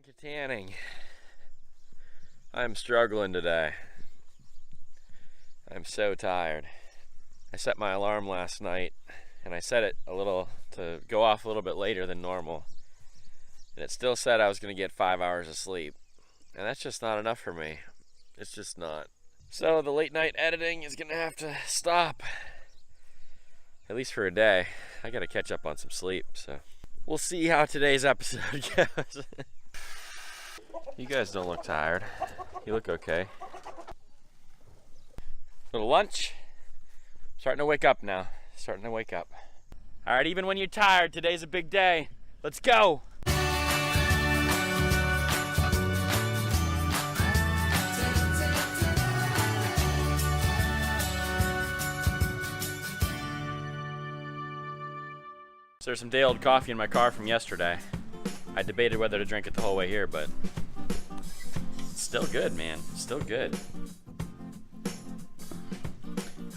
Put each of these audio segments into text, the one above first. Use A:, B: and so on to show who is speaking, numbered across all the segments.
A: Kittanning. I'm struggling today. I'm so tired. I set my alarm last night and I set it to go off a little bit later than normal. And it still said I was going to get 5 hours of sleep. And that's just not enough for me. It's just not. So the late night editing is going to have to stop. At least for a day. I got to catch up on some sleep, so we'll see how today's episode goes. You guys don't look tired. You look okay. Little lunch. Starting to wake up now. All right, even when you're tired, today's a big day. Let's go. So there's some day-old coffee in my car from yesterday. I debated whether to drink it the whole way here, but it's still good, man. Still good. I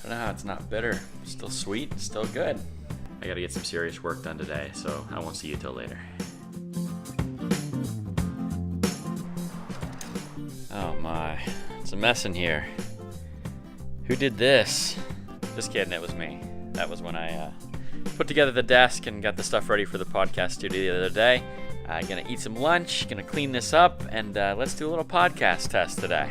A: don't know how it's not bitter. Still sweet, still good. I gotta get some serious work done today, so I won't see you till later. Oh my, it's a mess in here. Who did this? Just kidding, it was me. That was when I put together the desk and got the stuff ready for the podcast studio the other day. Gonna eat some lunch, gonna clean this up, and let's do a little podcast test today.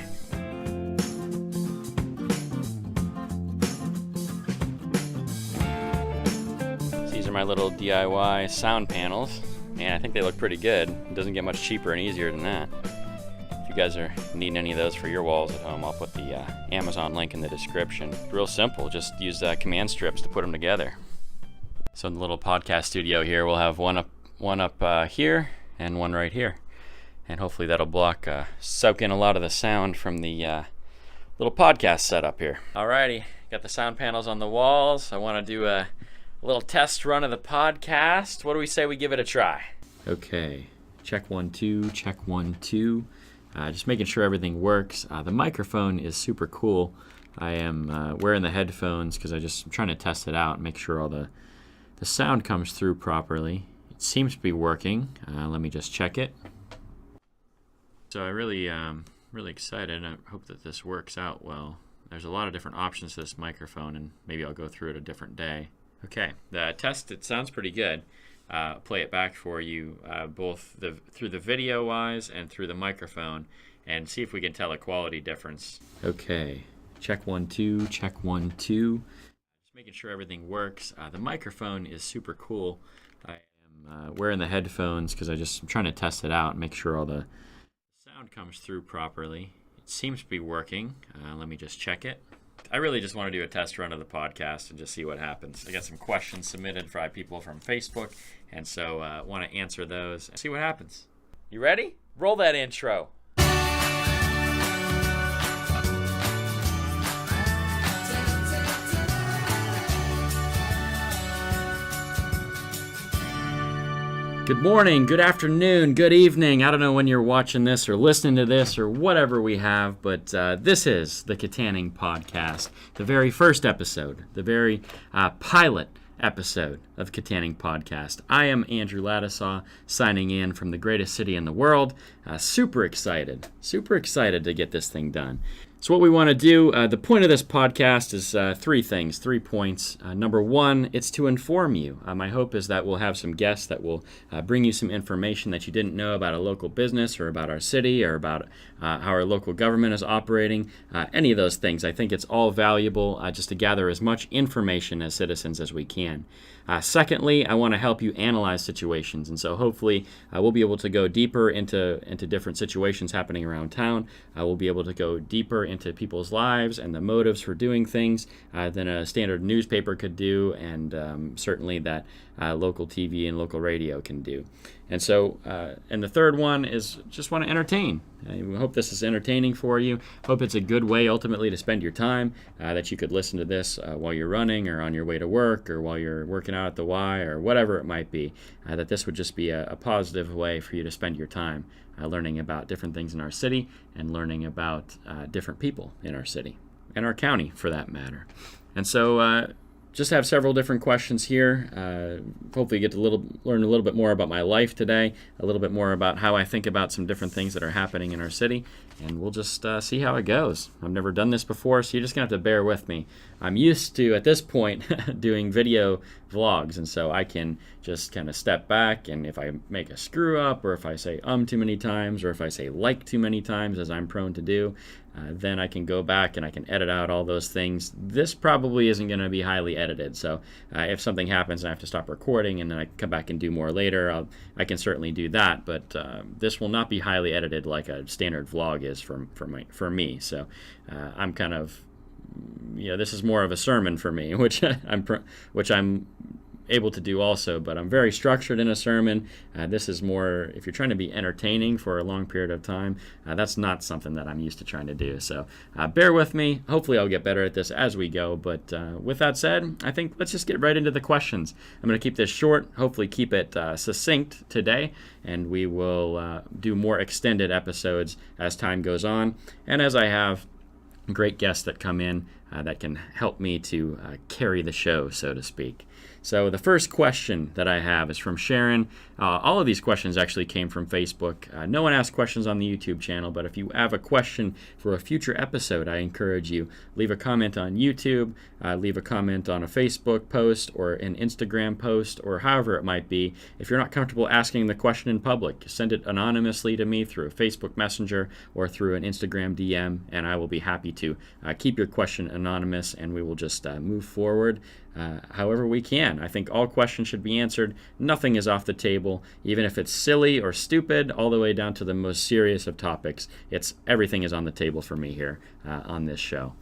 A: These are my little DIY sound panels, and I think they look pretty good. It doesn't get much cheaper and easier than that. If you guys are needing any of those for your walls at home, I'll put the Amazon link in the description. It's real simple, just use command strips to put them together. So in the little podcast studio here, we'll have one up here and one right here, and hopefully that'll soak in a lot of the sound from the little podcast setup here. Alrighty, got the sound panels on the walls. I want to do a little test run of the podcast. What do we say we give it a try? Okay, check 1 2, check 1 2. Just making sure everything works. The microphone is super cool. I am wearing the headphones because I'm trying to test it out and make sure all the sound comes through properly. It seems to be working. Let me just check it. So I really excited. I hope that this works out well. There's a lot of different options to this microphone, and maybe I'll go through it a different day. Okay, the test, it sounds pretty good. Play it back for you, both through the video wise and through the microphone, and see if we can tell a quality difference. Okay, check 1 2, check 1 2. Making sure everything works. The microphone is super cool. I am wearing the headphones because I'm trying to test it out and make sure all the sound comes through properly. It seems to be working. Let me just check it. I really just want to do a test run of the podcast and just see what happens. I got some questions submitted by people from Facebook, and so I want to answer those and see what happens. You ready? Roll that intro. Good morning, good afternoon, good evening. I don't know when you're watching this or listening to this or whatever we have, but this is the Kittanning podcast, the very first episode, the very pilot episode of Kittanning podcast. I am Andrew Ladisaw, signing in from the greatest city in the world. Super excited to get this thing done. So what we want to do, the point of this podcast is 3 points. Number 1, it's to inform you. My hope is that we'll have some guests that will bring you some information that you didn't know about a local business or about our city or about how our local government is operating, any of those things. I think it's all valuable just to gather as much information as citizens as we can. Secondly, I want to help you analyze situations, and so hopefully we'll be able to go deeper into different situations happening around town. We'll be able to go deeper into people's lives and the motives for doing things than a standard newspaper could do, and certainly that local TV and local radio can do. And so, and the third one is just want to entertain. We hope this is entertaining for you. Hope it's a good way ultimately to spend your time, that you could listen to this while you're running or on your way to work or while you're working out at the Y or whatever it might be, that this would just be a positive way for you to spend your time learning about different things in our city and learning about different people in our city and our county for that matter. And so just have several different questions here. Hopefully you get to learn a little bit more about my life today, a little bit more about how I think about some different things that are happening in our city, and we'll just see how it goes. I've never done this before, so you're just going to have to bear with me. I'm used to, at this point, doing video vlogs, and so I can just kind of step back, and if I make a screw up, or if I say too many times, or if I say like too many times, as I'm prone to do, then I can go back and I can edit out all those things. This probably isn't going to be highly edited, so if something happens and I have to stop recording and then I come back and do more later, I can certainly do that, but this will not be highly edited like a standard vlog is for me. So I'm kind of, this is more of a sermon for me, which I'm able to do also, but I'm very structured in a sermon. This is more, if you're trying to be entertaining for a long period of time, that's not something that I'm used to trying to do. So bear with me. Hopefully I'll get better at this as we go, but with that said, I think let's just get right into the questions. I'm going to keep this short, hopefully keep it succinct today, and we will do more extended episodes as time goes on, and as I have great guests that come in that can help me to carry the show, so to speak. So the first question that I have is from Sharon. All of these questions actually came from Facebook. No one asked questions on the YouTube channel, but if you have a question for a future episode, I encourage you, leave a comment on YouTube, leave a comment on a Facebook post or an Instagram post, or however it might be. If you're not comfortable asking the question in public, send it anonymously to me through a Facebook Messenger or through an Instagram DM, and I will be happy to keep your question anonymous, and we will just move forward however we can. I think all questions should be answered. Nothing is off the table, even if it's silly or stupid, all the way down to the most serious of topics. Everything is on the table for me here on this show.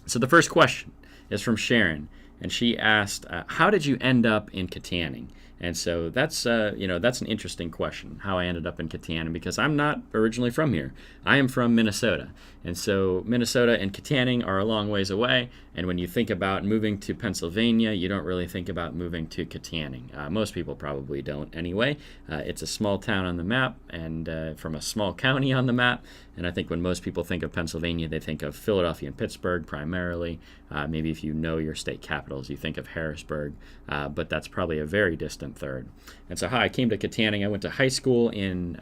A: So the first question is from Sharon, and she asked, how did you end up in Kittanning? And so that's an interesting question, how I ended up in Kittanning, because I'm not originally from here. I am from Minnesota. And so Minnesota and Kittanning are a long ways away. And when you think about moving to Pennsylvania, you don't really think about moving to Kittanning. Most people probably don't anyway. It's a small town on the map, and from a small county on the map. And I think when most people think of Pennsylvania, they think of Philadelphia and Pittsburgh primarily. Maybe if you know your state capitals, you think of Harrisburg, but that's probably a very distant third. And so how I came to Kittanning, I went to high school in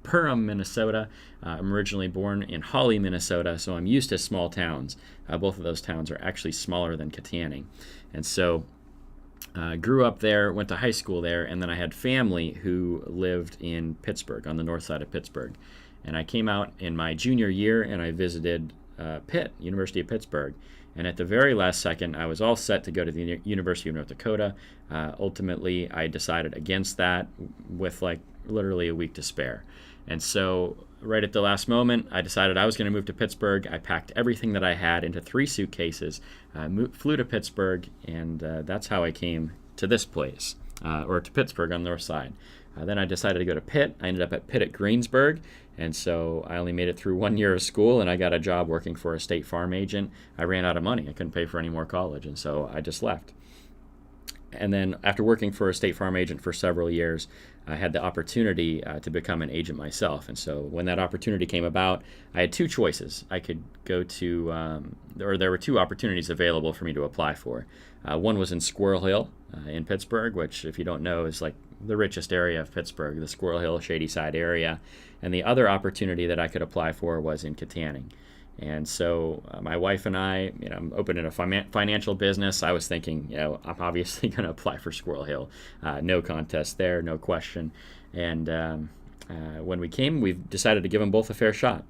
A: Perham, Minnesota. I'm originally born in Hawley, Minnesota, so I'm used to small towns. Both of those towns are actually smaller than Kittanning. And so grew up there, went to high school there, and then I had family who lived in Pittsburgh, on the north side of Pittsburgh. And I came out in my junior year, and I visited Pitt, University of Pittsburgh. And at the very last second, I was all set to go to the University of North Dakota. Ultimately, I decided against that with literally a week to spare. And so right at the last moment, I decided I was going to move to Pittsburgh. I packed everything that I had into 3 suitcases, flew to Pittsburgh, and that's how I came to this place, or to Pittsburgh on the north side. Then I decided to go to Pitt. I ended up at Pitt at Greensburg, and so I only made it through 1 year of school, and I got a job working for a State Farm agent. I ran out of money. I couldn't pay for any more college, and so I just left. And then after working for a State Farm agent for several years, I had the opportunity to become an agent myself. And so when that opportunity came about, I had 2 choices. I could go to, or there were 2 opportunities available for me to apply for. One was in Squirrel Hill in Pittsburgh, which, if you don't know, is like the richest area of Pittsburgh, the Squirrel Hill, Shady Side area. And the other opportunity that I could apply for was in Kittanning. And so my wife and I, I'm opening a financial business. I was thinking, I'm obviously going to apply for Squirrel Hill. No contest there, no question. And when we decided to give them both a fair shot.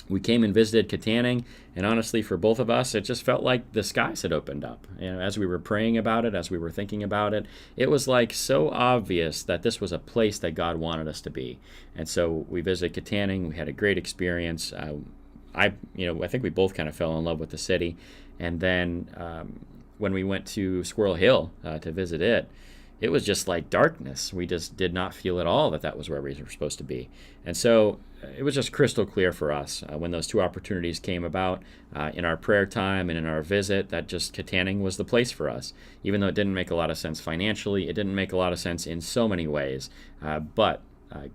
A: We came and visited Kittanning, and honestly, for both of us, it just felt like the skies had opened up. As we were praying about it, as we were thinking about it, it was so obvious that this was a place that God wanted us to be. And so we visited Kittanning. We had a great experience. I think we both kind of fell in love with the city. And then when we went to Squirrel Hill to visit it, it was just like darkness. We just did not feel at all that was where we were supposed to be. And so it was just crystal clear for us when those 2 opportunities came about in our prayer time and in our visit, that just Kittanning was the place for us. Even though it didn't make a lot of sense financially, it didn't make a lot of sense in so many ways. But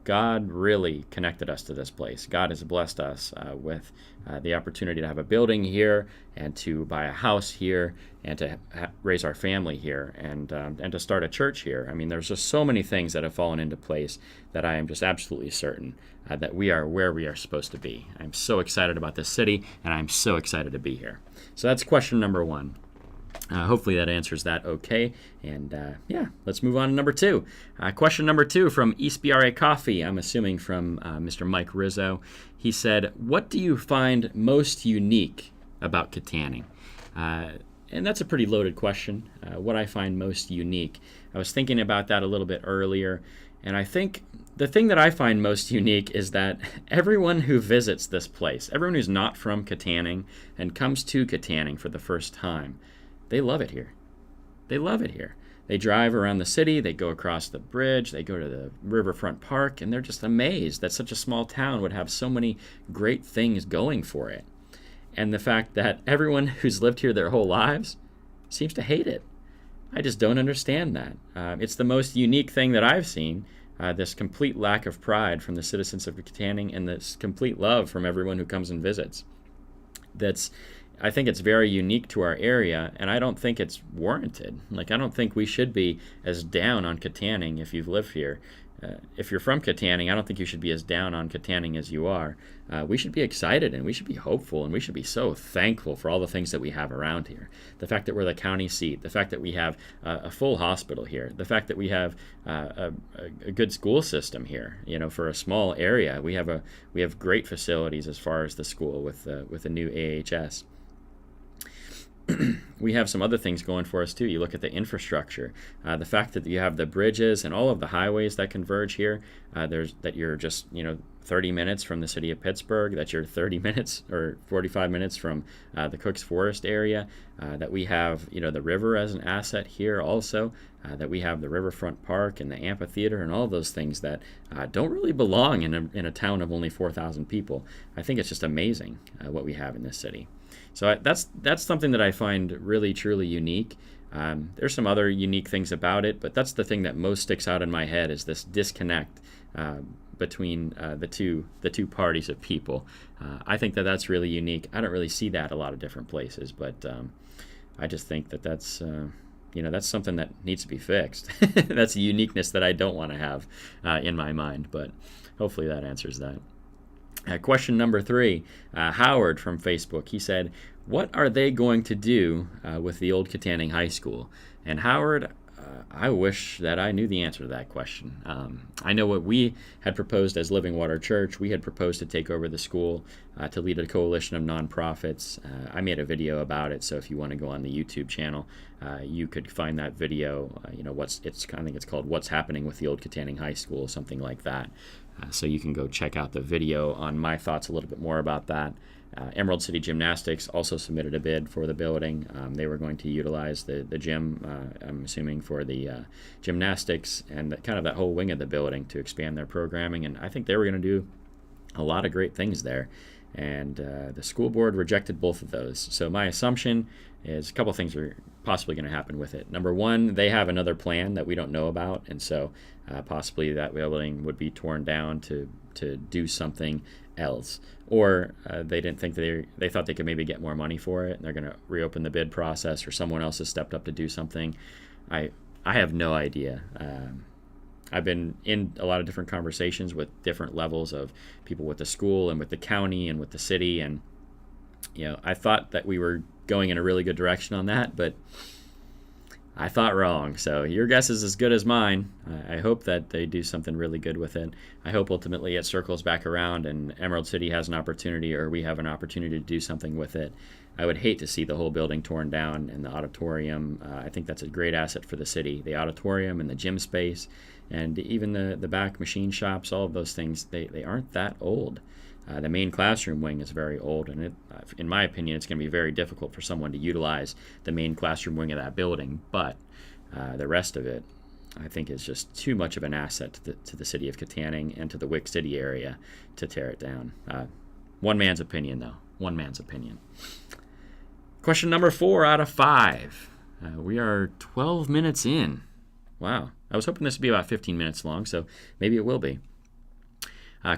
A: God really connected us to this place. God has blessed us with the opportunity to have a building here and to buy a house here and to raise our family here and to start a church here. I mean, there's just so many things that have fallen into place that I am just absolutely certain that we are where we are supposed to be. I'm so excited about this city, and I'm so excited to be here. So that's question number 1. Hopefully that answers that okay. And let's move on to number 2. Question number 2 from East BRA Coffee, I'm assuming from Mr. Mike Rizzo. He said, what do you find most unique about Kittanning? And that's a pretty loaded question, what I find most unique. I was thinking about that a little bit earlier, and I think the thing that I find most unique is that everyone who visits this place, everyone who's not from Kittanning and comes to Kittanning for the first time, they love it here. They love it here. They drive around the city, they go across the bridge, they go to the riverfront park, and they're just amazed that such a small town would have so many great things going for it. And the fact that everyone who's lived here their whole lives seems to hate it. I just don't understand that. It's the most unique thing that I've seen, this complete lack of pride from the citizens of Kittanning and this complete love from everyone who comes and visits. I think it's very unique to our area, and I don't think it's warranted. Like, I don't think we should be as down on Kittanning if you've lived here. If you're from Kittanning, I don't think you should be as down on Kittanning as you are. We should be excited, and we should be hopeful, and we should be so thankful for all the things that we have around here. The fact that we're the county seat, the fact that we have a full hospital here, the fact that we have a good school system here. You know, for a small area, we have great facilities as far as the school with the new AHS. We have some other things going for us too. You look at the infrastructure, the fact that you have the bridges and all of the highways that converge here. That you're just 30 minutes from the city of Pittsburgh. That you're 30 minutes or 45 minutes from the Cook's Forest area. That we have the river as an asset here also. That we have the riverfront park and the amphitheater and all those things that don't really belong in a town of only 4,000 people. I think it's just amazing what we have in this city. So that's something that I find really, truly unique. There's some other unique things about it, but that's the thing that most sticks out in my head is this disconnect between the two parties of people. I think that's really unique. I don't really see that a lot of different places, but I just think that's that's something that needs to be fixed. That's a uniqueness that I don't want to have in my mind, but hopefully that answers that. Question number 3, Howard from Facebook. He said, what are they going to do with the old Kittanning High School? And Howard, I wish that I knew the answer to that question. I know what we had proposed as Living Water Church. We had proposed to take over the school, to lead a coalition of nonprofits. I made a video about it, so if you want to go on the YouTube channel, you could find that video. I think it's called "What's Happening with the Old Kittanning High School," something like that. So you can go check out the video on my thoughts a little bit more about that. Emerald City Gymnastics also submitted a bid for the building. They were going to utilize the gym, I'm assuming, for the gymnastics and kind of that whole wing of the building to expand their programming. And I think they were going to do a lot of great things there. And the school board rejected both of those. So my assumption is a couple of things are possibly going to happen with it. Number one, they have another plan that we don't know about, and so possibly that building would be torn down to do something else. Or they didn't think they thought they could maybe get more money for it, and they're going to reopen the bid process, or someone else has stepped up to do something. I have no idea. I've been in a lot of different conversations with different levels of people with the school and with the county and with the city, and I thought that we were going in a really good direction on that, but I thought wrong. So your guess is as good as mine. I hope that they do something really good with it. I hope ultimately it circles back around and Emerald City has an opportunity, or we have an opportunity to do something with it. I would hate to see the whole building torn down and the auditorium. I think that's a great asset for the city. The auditorium and the gym space and even the back machine shops, all of those things, they aren't that old. The main classroom wing is very old, and in my opinion, it's going to be very difficult for someone to utilize the main classroom wing of that building. But the rest of it, I think, is just too much of an asset to the city of Kittanning and to the Wick City area to tear it down. One man's opinion, though. One man's opinion. Question number 4 out of 5. We are 12 minutes in. Wow. I was hoping this would be about 15 minutes long, so maybe it will be.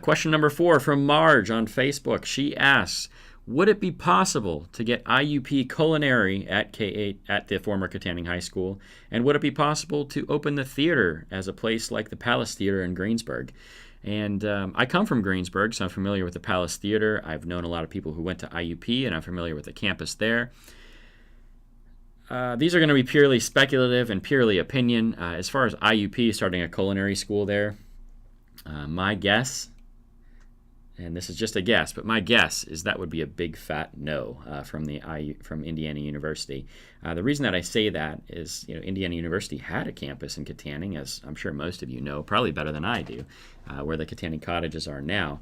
A: Question number 4 from Marge on Facebook. She asks, would it be possible to get IUP culinary at K8 at the former Kittanning High School? And would it be possible to open the theater as a place like the Palace Theater in Greensburg? And I come from Greensburg, so I'm familiar with the Palace Theater. I've known a lot of people who went to IUP, and I'm familiar with the campus there. These are going to be purely speculative and purely opinion. As far as IUP starting a culinary school there, my guess, and this is just a guess, but my guess is that would be a big fat no from Indiana University. The reason that I say that is, Indiana University had a campus in Kittanning, as I'm sure most of you know, probably better than I do, where the Kittanning cottages are now.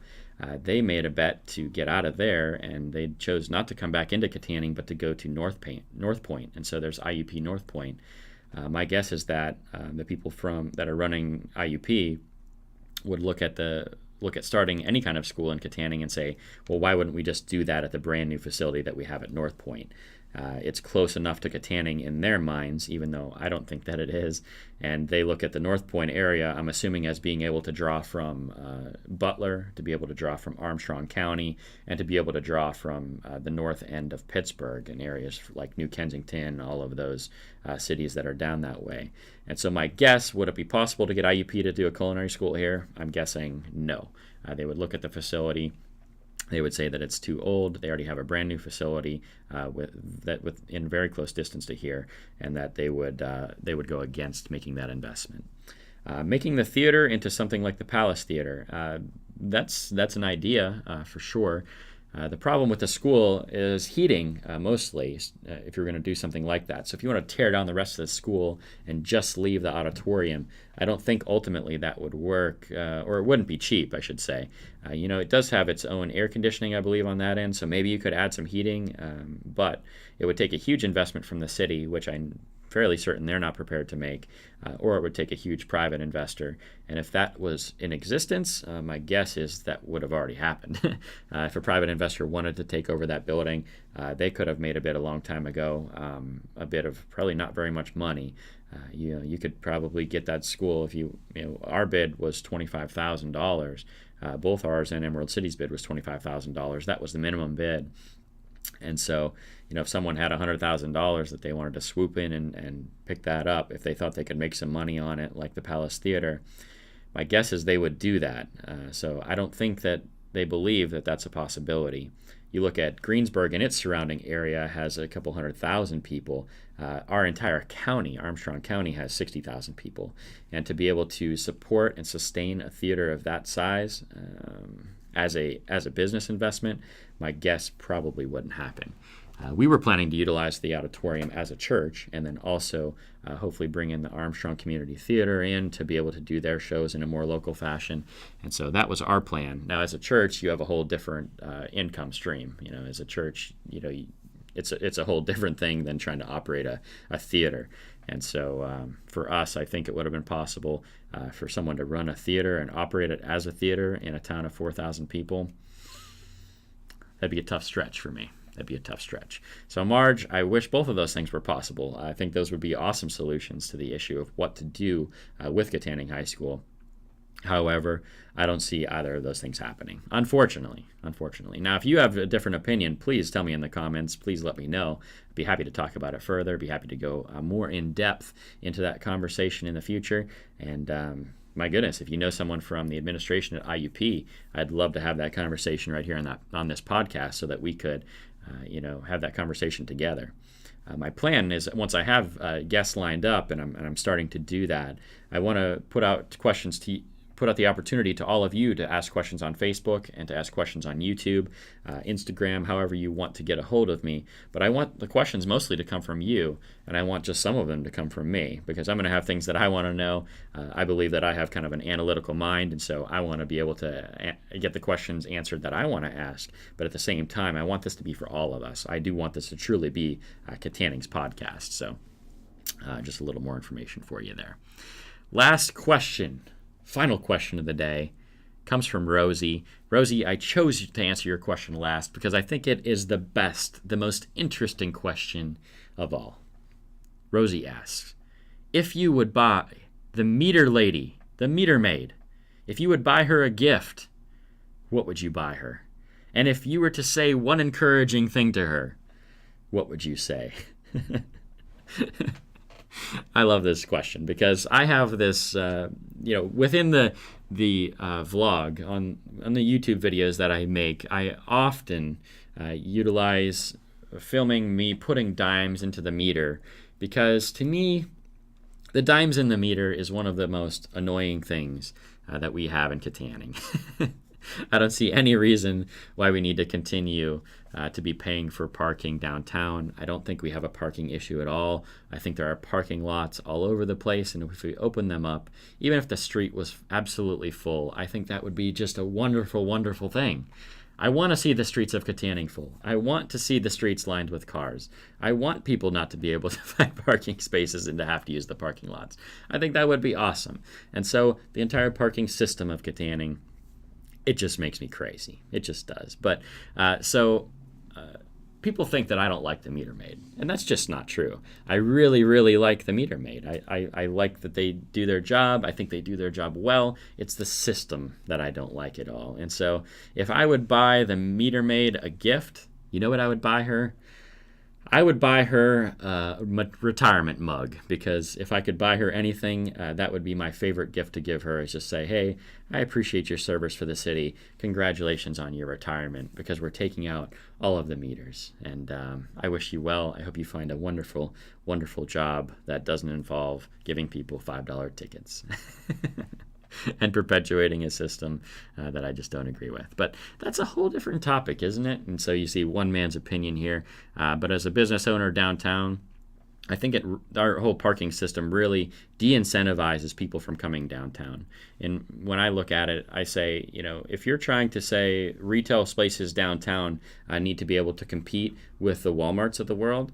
A: They made a bet to get out of there, and they chose not to come back into Kittanning, but to go to North Point, and so there's IUP North Point. My guess is that the people that are running IUP would look at starting any kind of school in Kittanning and say, well, why wouldn't we just do that at the brand new facility that we have at North Point? It's close enough to Kittanning in their minds, even though I don't think that it is. And they look at the North Point area, I'm assuming, as being able to draw from Butler, to be able to draw from Armstrong County, and to be able to draw from the north end of Pittsburgh and areas like New Kensington, all of those cities that are down that way. And so my guess, would it be possible to get IUP to do a culinary school here? I'm guessing no. They would look at the facility. They would say that it's too old. They already have a brand new facility within very close distance to here, and that they would go against making that investment. Making the theater into something like the Palace Theater, that's an idea for sure. The problem with the school is heating, mostly, if you're going to do something like that. So if you want to tear down the rest of the school and just leave the auditorium, I don't think ultimately that would work, or it wouldn't be cheap, I should say. It does have its own air conditioning, I believe, on that end, so maybe you could add some heating, but it would take a huge investment from the city, which I'm fairly certain they're not prepared to make, or it would take a huge private investor. And if that was in existence, my guess is that would have already happened. If a private investor wanted to take over that building, they could have made a bid a long time ago, a bid of probably not very much money. You could probably get that school if our bid was $25,000. Both ours and Emerald City's bid was $25,000. That was the minimum bid. And so, if someone had $100,000 that they wanted to swoop in and pick that up, if they thought they could make some money on it, like the Palace Theater, my guess is they would do that. So I don't think that they believe that that's a possibility. You look at Greensburg and its surrounding area has a couple 100,000 people. Our entire county, Armstrong County, has 60,000 people. And to be able to support and sustain a theater of that size as a business investment, my guess probably wouldn't happen. We were planning to utilize the auditorium as a church, and then also hopefully bring in the Armstrong Community Theater in to be able to do their shows in a more local fashion. And so that was our plan. Now, as a church, you have a whole different income stream. As a church, it's a whole different thing than trying to operate a theater. And so for us, I think it would have been possible for someone to run a theater and operate it as a theater in a town of 4,000 people. That'd be a tough stretch for me. That'd be a tough stretch. So, Marge, I wish both of those things were possible. I think those would be awesome solutions to the issue of what to do with Kittanning High School. However, I don't see either of those things happening, unfortunately. Now, if you have a different opinion, please tell me in the comments. Please let me know. I'd be happy to talk about it further. Be happy to go more in depth into that conversation in the future. And my goodness, if you know someone from the administration at IUP, I'd love to have that conversation right here on this podcast, so that we could have that conversation together. My plan is, once I have guests lined up, and I'm starting to do that, I want to put out the opportunity to all of you to ask questions on Facebook and to ask questions on YouTube, Instagram, however you want to get a hold of me. But I want the questions mostly to come from you, and I want just some of them to come from me, because I'm going to have things that I want to know. I believe that I have kind of an analytical mind, and so I want to be able to get the questions answered that I want to ask. But at the same time, I want this to be for all of us. I do want this to truly be Kittanning's podcast. So just a little more information for you there. Last question. Final question of the day comes from Rosie. Rosie, I chose to answer your question last because I think it is the best, the most interesting question of all. Rosie asks, if you would buy the meter lady, the meter maid, if you would buy her a gift, what would you buy her? And if you were to say one encouraging thing to her, what would you say? I love this question because I have this, within the vlog on the YouTube videos that I make, I often utilize filming me putting dimes into the meter because to me, the dimes in the meter is one of the most annoying things that we have in Kittanning. I don't see any reason why we need to continue to be paying for parking downtown. I don't think we have a parking issue at all. I think there are parking lots all over the place, and if we open them up, even if the street was absolutely full, I think that would be just a wonderful, wonderful thing. I want to see the streets of Kittanning full. I want to see the streets lined with cars. I want people not to be able to find parking spaces and to have to use the parking lots. I think that would be awesome. And so the entire parking system of Kittanning, it just makes me crazy. It just does. But people think that I don't like the meter maid, and that's just not true. I really, really like the meter maid. I like that they do their job. I think they do their job well. It's the system that I don't like at all. And so if I would buy the meter maid a gift, you know what I would buy her? I would buy her a retirement mug, because if I could buy her anything, that would be my favorite gift to give her, is just say, hey, I appreciate your service for the city. Congratulations on your retirement, because we're taking out all of the meters. And I wish you well. I hope you find a wonderful, wonderful job that doesn't involve giving people $5 tickets. And perpetuating a system that I just don't agree with. But that's a whole different topic, isn't it? And so you see one man's opinion here. But as a business owner downtown, I think our whole parking system really de-incentivizes people from coming downtown. And when I look at it, I say, if you're trying to say retail spaces downtown need to be able to compete with the Walmarts of the world,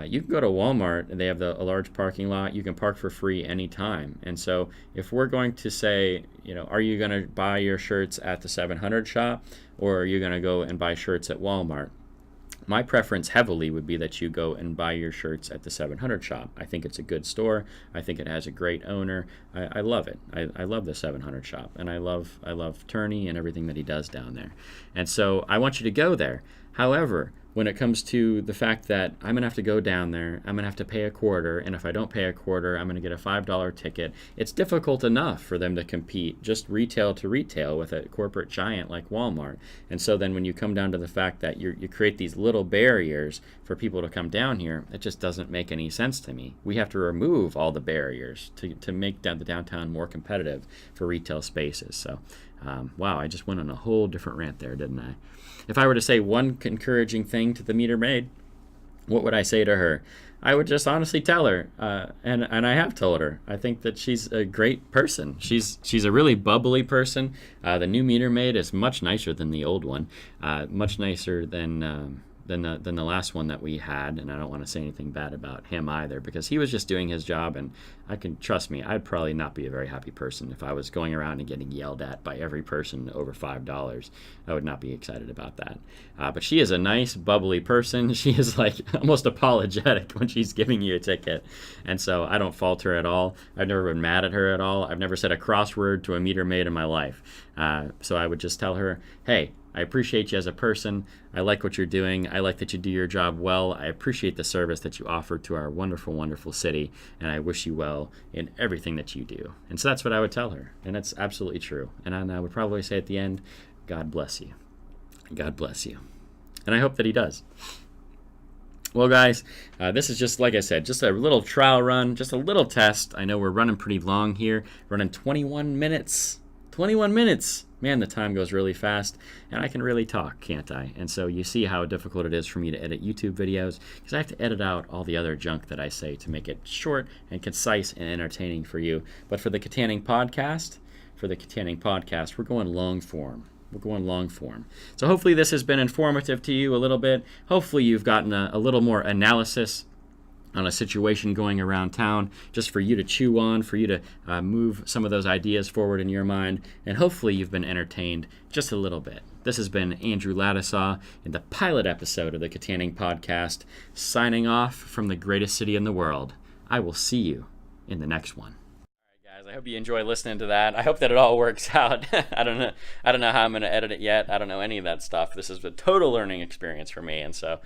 A: you can go to Walmart and they have a large parking lot. You can park for free anytime. And so if we're going to say, are you going to buy your shirts at the 700 shop, or are you going to go and buy shirts at Walmart? My preference heavily would be that you go and buy your shirts at the 700 shop. I think it's a good store. I think it has a great owner. I love it. I love the 700 shop, and I love Turney and everything that he does down there. And so I want you to go there. However, when it comes to the fact that I'm going to have to go down there, I'm going to have to pay a quarter, and if I don't pay a quarter, I'm going to get a $5 ticket, it's difficult enough for them to compete just retail to retail with a corporate giant like Walmart. And so then when you come down to the fact that you create these little barriers for people to come down here, it just doesn't make any sense to me. We have to remove all the barriers to make the downtown more competitive for retail spaces. So, wow, I just went on a whole different rant there, didn't I? If I were to say one encouraging thing to the meter maid, what would I say to her? I would just honestly tell her, and I have told her, I think that she's a great person. She's a really bubbly person. The new meter maid is much nicer than the old one, much nicer than the last one that we had, and I don't want to say anything bad about him either, because he was just doing his job, and trust me, I'd probably not be a very happy person if I was going around and getting yelled at by every person over $5. I would not be excited about that. But she is a nice, bubbly person. She is like almost apologetic when she's giving you a ticket, and so I don't fault her at all. I've never been mad at her at all. I've never said a crossword to a meter maid in my life. So I would just tell her, hey, I appreciate you as a person. I like what you're doing. I like that you do your job well. I appreciate the service that you offer to our wonderful, wonderful city, and I wish you well in everything that you do. And so that's what I would tell her, and that's absolutely true. And I would probably say at the end, God bless you. God bless you. And I hope that he does. Well, guys, this is just, like I said, just a little trial run, just a little test. I know we're running pretty long here, running 21 minutes. 21 minutes. Man, the time goes really fast, and I can really talk, can't I? And so you see how difficult it is for me to edit YouTube videos, because I have to edit out all the other junk that I say to make it short and concise and entertaining for you. But for the Kittanning podcast, we're going long form. We're going long form. So hopefully this has been informative to you a little bit. Hopefully you've gotten a little more analysis on a situation going around town, just for you to chew on, for you to move some of those ideas forward in your mind, and hopefully you've been entertained just a little bit. This has been Andrew Ladisaw in the pilot episode of the Kittanning podcast, signing off from the greatest city in the world. I will see you in the next one. All right, guys, I hope you enjoy listening to that. I hope that it all works out. I don't know how I'm going to edit it yet. I don't know any of that stuff. This is a total learning experience for me, and so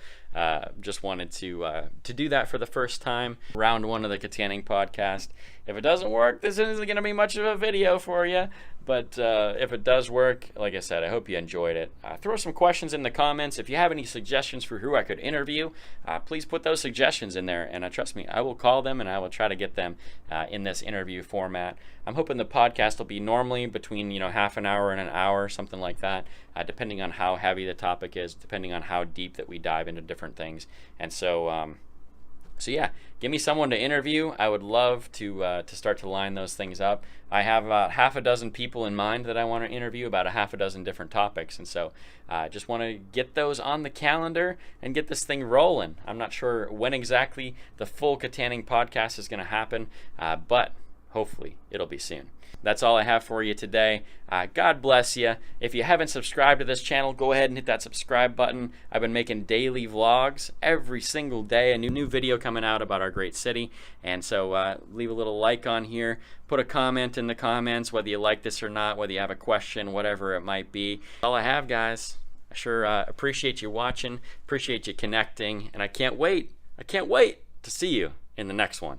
A: just wanted to do that for the first time. Round 1 of the Kittanning podcast. If it doesn't work, this isn't going to be much of a video for you. But if it does work, like I said, I hope you enjoyed it. Throw some questions in the comments. If you have any suggestions for who I could interview, please put those suggestions in there. And trust me, I will call them and I will try to get them in this interview format. I'm hoping the podcast will be normally between half an hour and an hour, something like that, depending on how heavy the topic is, depending on how deep that we dive into different things. And so yeah, give me someone to interview. I would love to start to line those things up. I have about half a dozen people in mind that I want to interview about a half a dozen different topics, and so I just want to get those on the calendar and get this thing rolling. I'm not sure when exactly the full Kittanning podcast is going to happen, but hopefully it'll be soon. That's all I have for you today. God bless you. If you haven't subscribed to this channel, go ahead and hit that subscribe button. I've been making daily vlogs every single day, a new video coming out about our great city. And so leave a little like on here. Put a comment in the comments, whether you like this or not, whether you have a question, whatever it might be. That's all I have, guys. I sure appreciate you watching, appreciate you connecting, and I can't wait to see you in the next one.